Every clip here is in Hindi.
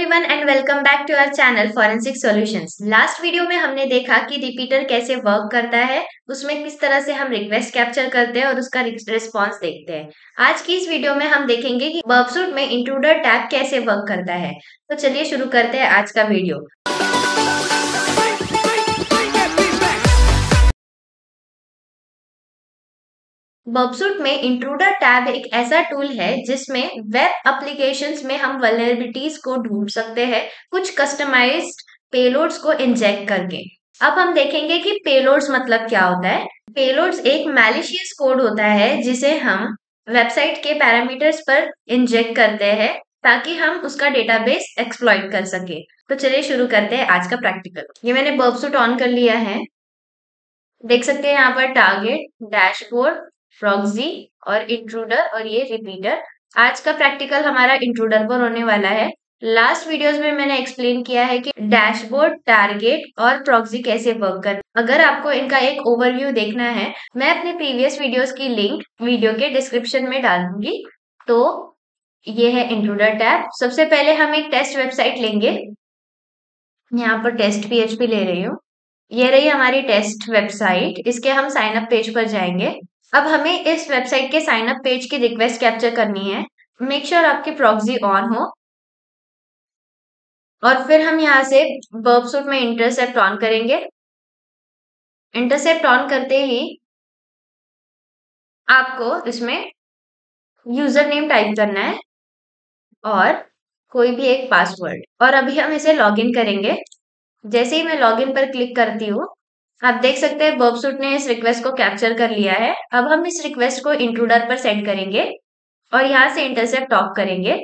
Everyone and welcome back to our channel forensic solutions. Last video में हमने देखा कि रिपीटर कैसे वर्क करता है, उसमें किस तरह से हम रिक्वेस्ट कैप्चर करते हैं और उसका रिस्पॉन्स देखते हैं। आज की इस वीडियो में हम देखेंगे कि बर्बसूट में इंट्रूडर टैग कैसे वर्क करता है। तो चलिए शुरू करते हैं आज का वीडियो। बर्बसूट में इंट्रूडर टैब एक ऐसा टूल है जिसमें वेब एप्लीकेशंस में हम वल्नरेबिलिटीज को ढूंढ सकते हैं कुछ कस्टमाइज्ड पेलोड्स को इंजेक्ट करके। अब हम देखेंगे कि पेलोड्स मतलब क्या होता है। पेलोड्स एक मैलिशियस कोड होता है जिसे हम वेबसाइट के पैरामीटर्स पर इंजेक्ट करते हैं ताकि हम उसका डेटाबेस एक्सप्लॉइट कर सके। तो चलिए शुरू करते हैं आज का प्रैक्टिकल। ये मैंने बर्बसूट ऑन कर लिया है। देख सकते हैं यहाँ पर टारगेट, डैशबोर्ड, प्रॉक्सी और इंट्रूडर और ये रिपीटर। आज का प्रैक्टिकल हमारा इंट्रूडर पर होने वाला है। लास्ट वीडियोस में मैंने एक्सप्लेन किया है कि डैशबोर्ड, टारगेट और प्रॉक्सी कैसे वर्क कर। अगर आपको इनका एक ओवरव्यू देखना है, मैं अपने प्रीवियस वीडियोस की लिंक वीडियो के डिस्क्रिप्शन में डाल दूंगी। तो ये है इंट्रूडर टैब। सबसे पहले हम एक टेस्ट वेबसाइट लेंगे। यहाँ पर टेस्ट PHP ले रही हूँ। ये रही हमारी टेस्ट वेबसाइट। इसके हम साइन अप पेज पर जाएंगे। अब हमें इस वेबसाइट के साइन अप पेज की रिक्वेस्ट कैप्चर करनी है। मेक श्योर आपकी प्रॉक्सी ऑन हो और फिर हम यहाँ से बर्बसूट में इंटरसेप्ट ऑन करेंगे। इंटरसेप्ट ऑन करते ही आपको इसमें यूजर नेम टाइप करना है और कोई भी एक पासवर्ड, और अभी हम इसे लॉगिन करेंगे। जैसे ही मैं लॉगिन पर क्लिक करती हूँ, आप देख सकते हैं बर्बसूट ने इस रिक्वेस्ट को कैप्चर कर लिया है। अब हम इस रिक्वेस्ट को इंट्रूडर पर सेंड करेंगे और यहाँ से इंटरसेप्ट ऑफ करेंगे।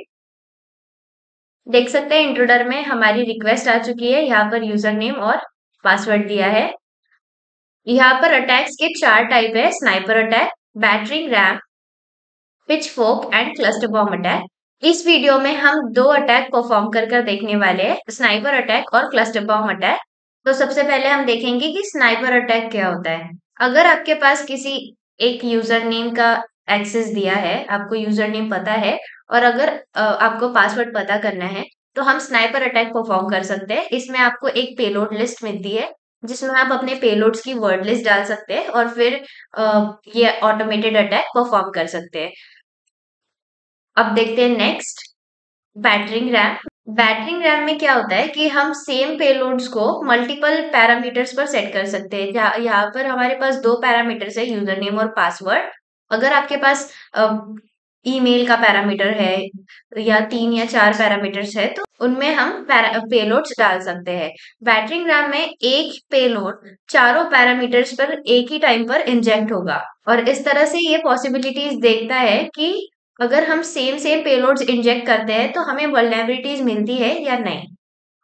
देख सकते हैं इंट्रूडर में हमारी रिक्वेस्ट आ चुकी है। यहाँ पर यूजर नेम और पासवर्ड दिया है। यहाँ पर अटैक्स के 4 टाइप है: sniper attack, battering RAM, pitchfork and cluster bomb attack. इस वीडियो में हम 2 अटैक परफॉर्म कर देखने वाले हैं, स्नाइपर अटैक और क्लस्टर बॉम्ब अटैक। तो सबसे पहले हम देखेंगे कि स्नाइपर अटैक क्या होता है। अगर आपके पास किसी एक यूजर नेम का एक्सेस दिया है, आपको यूजर नेम पता है और अगर आपको पासवर्ड पता करना है, तो हम स्नाइपर अटैक परफॉर्म कर सकते हैं। इसमें आपको एक पेलोड लिस्ट मिलती है जिसमें आप अपने पेलोड्स की वर्ड लिस्ट डाल सकते हैं और फिर ये ऑटोमेटेड अटैक परफॉर्म कर सकते हैं। अब देखते हैं next, battering RAM. Battering RAM में क्या होता है कि हम सेम पेलोड्स को मल्टीपल पैरामीटर्स पर सेट कर सकते हैं। यहाँ पर हमारे पास 2 पैरामीटर्स है, यूजर नेम और पासवर्ड। अगर आपके पास ईमेल का पैरामीटर है या 3 या 4 पैरामीटर्स है, तो उनमें हम पेलोड्स डाल सकते हैं। बैटरिंग रैम में एक पेलोड चारों पैरामीटर्स पर एक ही टाइम पर इंजेक्ट होगा और इस तरह से ये पॉसिबिलिटीज देखता है कि अगर हम सेम सेम पेलोड्स इंजेक्ट करते हैं तो हमें वल्नरेबिलिटीज मिलती है या नहीं।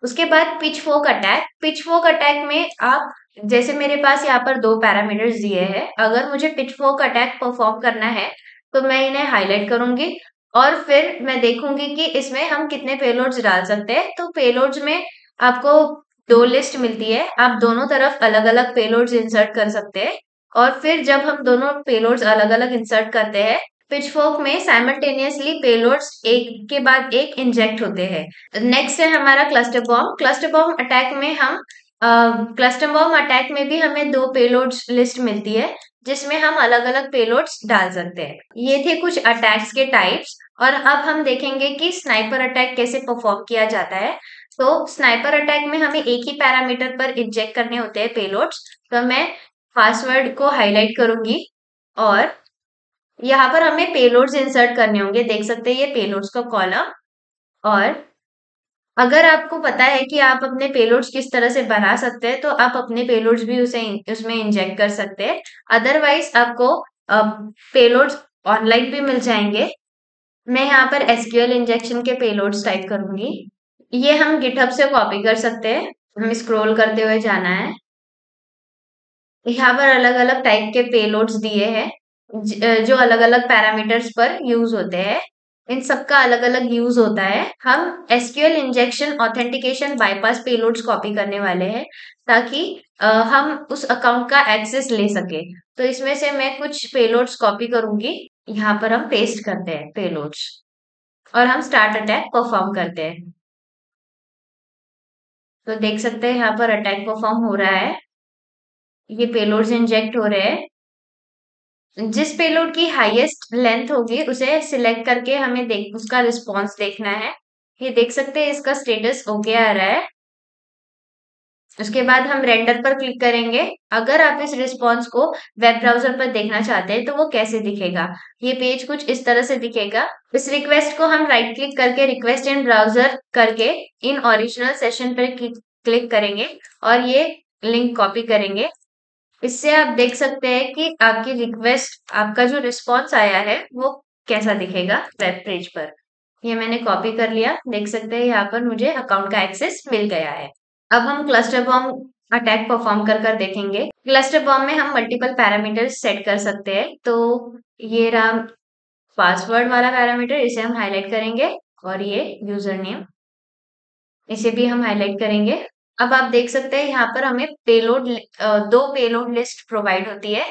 उसके बाद पिचफोर्क अटैक। पिचफोर्क अटैक में आप, जैसे मेरे पास यहाँ पर 2 पैरामीटर्स दिए हैं, अगर मुझे पिचफोर्क अटैक परफॉर्म करना है तो मैं इन्हें हाईलाइट करूंगी और फिर मैं देखूंगी कि इसमें हम कितने पेलोड्स डाल सकते हैं। तो पेलोड्स में आपको 2 लिस्ट मिलती है, आप दोनों तरफ अलग अलग पेलोड्स इंसर्ट कर सकते हैं और फिर जब हम दोनों पेलोड्स अलग अलग इंसर्ट करते हैं, पिचफोर्क में साइमल्टेनियसली पेलोड्स एक के बाद एक इंजेक्ट होते हैं। नेक्स्ट है हमारा cluster bomb. Cluster bomb attack में हम क्लस्टर बॉम्ब अटैक में भी हमें 2 पेलोड्स लिस्ट मिलती है जिसमें हम अलग अलग पेलोड्स डाल सकते हैं। ये थे कुछ अटैक्स के टाइप्स और अब हम देखेंगे कि स्नाइपर अटैक कैसे परफॉर्म किया जाता है। तो स्नाइपर अटैक में हमें एक ही पैरामीटर पर इंजेक्ट करने होते हैं पेलोड्स। तो मैं पासवर्ड को हाईलाइट करूंगी और यहाँ पर हमें पेलोड्स इंसर्ट करने होंगे। देख सकते हैं ये पेलोड्स का कॉलम। और अगर आपको पता है कि आप अपने पेलोड्स किस तरह से बना सकते हैं, तो आप अपने पेलोड्स भी उसे उसमें इंजेक्ट कर सकते हैं। अदरवाइज आपको पेलोड्स ऑनलाइन भी मिल जाएंगे। मैं यहाँ पर SQL इंजेक्शन के पेलोड्स टाइप करूंगी। ये हम गिटहब से कॉपी कर सकते हैं। हमें स्क्रॉल करते हुए जाना है। यहाँ पर अलग अलग टाइप के पेलोड्स दिए हैं जो अलग अलग पैरामीटर्स पर यूज होते हैं। इन सबका अलग अलग यूज होता है। हम SQL injection authentication bypass payloads copy करने वाले हैं ताकि हम उस अकाउंट का एक्सेस ले सके। तो इसमें से मैं कुछ पेलोड्स कॉपी करूंगी। यहाँ पर हम पेस्ट करते हैं पेलोड्स और हम स्टार्ट अटैक परफॉर्म करते हैं। तो देख सकते हैं यहाँ पर अटैक परफॉर्म हो रहा है। ये पेलोड्स इंजेक्ट हो रहे हैं। जिस पेलोड की हाईएस्ट लेंथ होगी उसे सिलेक्ट करके हमें उसका रिस्पॉन्स देखना है। ये देख सकते हैं इसका स्टेटस ओके आ रहा है। उसके बाद हम रेंडर पर क्लिक करेंगे। अगर आप इस रिस्पॉन्स को वेब ब्राउजर पर देखना चाहते हैं तो वो कैसे दिखेगा, ये पेज कुछ इस तरह से दिखेगा। इस रिक्वेस्ट को हम राइट क्लिक करके रिक्वेस्ट इन ब्राउजर करके इन ओरिजिनल सेशन पर क्लिक करेंगे और ये लिंक कॉपी करेंगे। इससे आप देख सकते हैं कि आपकी रिक्वेस्ट, आपका जो रिस्पॉन्स आया है वो कैसा दिखेगा वेब पेज पर। ये मैंने कॉपी कर लिया। देख सकते हैं यहाँ पर मुझे अकाउंट का एक्सेस मिल गया है। अब हम क्लस्टर बॉम्ब अटैक परफॉर्म कर देखेंगे। क्लस्टर बॉम्ब में हम मल्टीपल पैरामीटर्स सेट कर सकते हैं। तो ये रहा पासवर्ड वाला पैरामीटर, इसे हम हाईलाइट करेंगे और ये यूजर नेम, इसे भी हम हाईलाइट करेंगे। अब आप देख सकते हैं यहाँ पर हमें दो पेलोड लिस्ट प्रोवाइड होती है।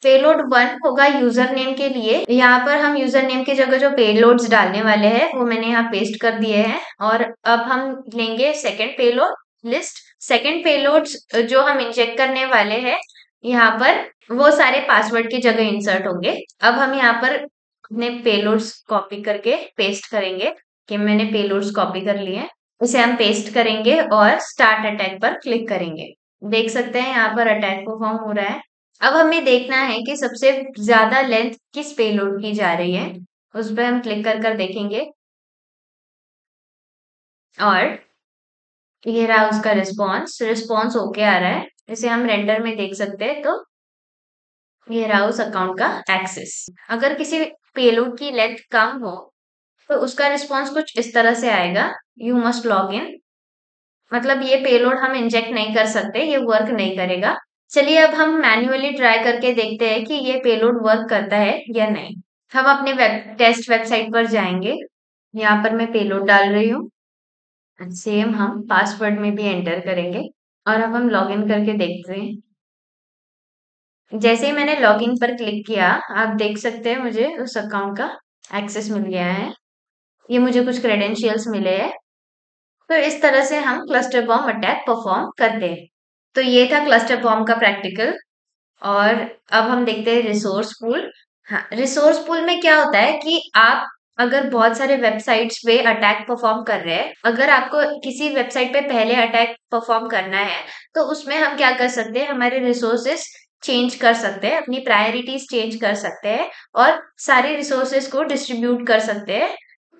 पेलोड 1 होगा यूजर नेम के लिए। यहाँ पर हम यूजर नेम की जगह जो पेलोड्स डालने वाले हैं वो मैंने यहाँ पेस्ट कर दिए हैं। और अब हम लेंगे second payload list. Second payloads जो हम इंजेक्ट करने वाले हैं यहाँ पर वो सारे पासवर्ड की जगह इंसर्ट होंगे। अब हम यहाँ पर अपने पेलोड्स कॉपी करके पेस्ट करेंगे कि मैंने पेलोड्स कॉपी कर लिए हैं। इसे हम पेस्ट करेंगे और स्टार्ट अटैक पर क्लिक करेंगे। देख सकते हैं यहाँ पर अटैक परफॉर्म हो रहा है। अब हमें देखना है कि सबसे ज्यादा लेंथ किस पेलोड की जा रही है, उस पर हम क्लिक कर देखेंगे और ये रहा उसका रिस्पॉन्स ओके आ रहा है। इसे हम रेंडर में देख सकते हैं। तो ये रहा उस अकाउंट का एक्सेस। अगर किसी पेलोड की लेंथ कम हो तो उसका रिस्पॉन्स कुछ इस तरह से आएगा, यू मस्ट लॉग इन। मतलब ये पेलोड हम इंजेक्ट नहीं कर सकते, ये वर्क नहीं करेगा। चलिए अब हम मैन्युअली ट्राई करके देखते हैं कि ये पेलोड वर्क करता है या नहीं। हम अपने टेस्ट वेबसाइट पर जाएंगे। यहाँ पर मैं पेलोड डाल रही हूँ। सेम हम पासवर्ड में भी एंटर करेंगे और अब हम लॉगिन करके देखते हैं। जैसे ही मैंने लॉगिन पर क्लिक किया, आप देख सकते हैं मुझे उस अकाउंट का एक्सेस मिल गया है। ये मुझे कुछ क्रेडेंशियल्स मिले हैं। तो इस तरह से हम क्लस्टर बॉम्ब अटैक परफॉर्म करते हैं। तो ये था क्लस्टर बॉम्ब का प्रैक्टिकल। और अब हम देखते हैं रिसोर्स पूल। हाँ, रिसोर्स पूल में क्या होता है कि आप अगर बहुत सारे वेबसाइट्स पे अटैक परफॉर्म कर रहे हैं, अगर आपको किसी वेबसाइट पे पहले अटैक परफॉर्म करना है तो उसमें हम क्या कर सकते हैं, हमारे रिसोर्सेस चेंज कर सकते हैं, अपनी प्रायोरिटीज चेंज कर सकते हैं और सारे रिसोर्सेस को डिस्ट्रीब्यूट कर सकते हैं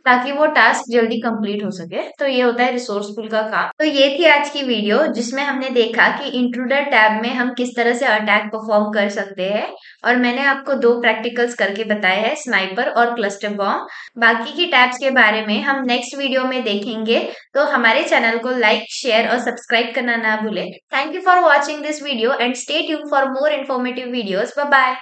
ताकि वो टास्क जल्दी कंप्लीट हो सके। तो ये होता है रिसोर्सफुल का काम। तो ये थी आज की वीडियो जिसमें हमने देखा कि इंट्रूडर टैब में हम किस तरह से अटैक परफॉर्म कर सकते हैं। और मैंने आपको दो प्रैक्टिकल्स करके बताए हैं, स्नाइपर और क्लस्टर बॉम्ब। बाकी की टैब्स के बारे में हम नेक्स्ट वीडियो में देखेंगे। तो हमारे चैनल को लाइक, शेयर और सब्सक्राइब करना ना भूलें। Thank you for watching this video and stay tuned for more informative videos. Bye bye.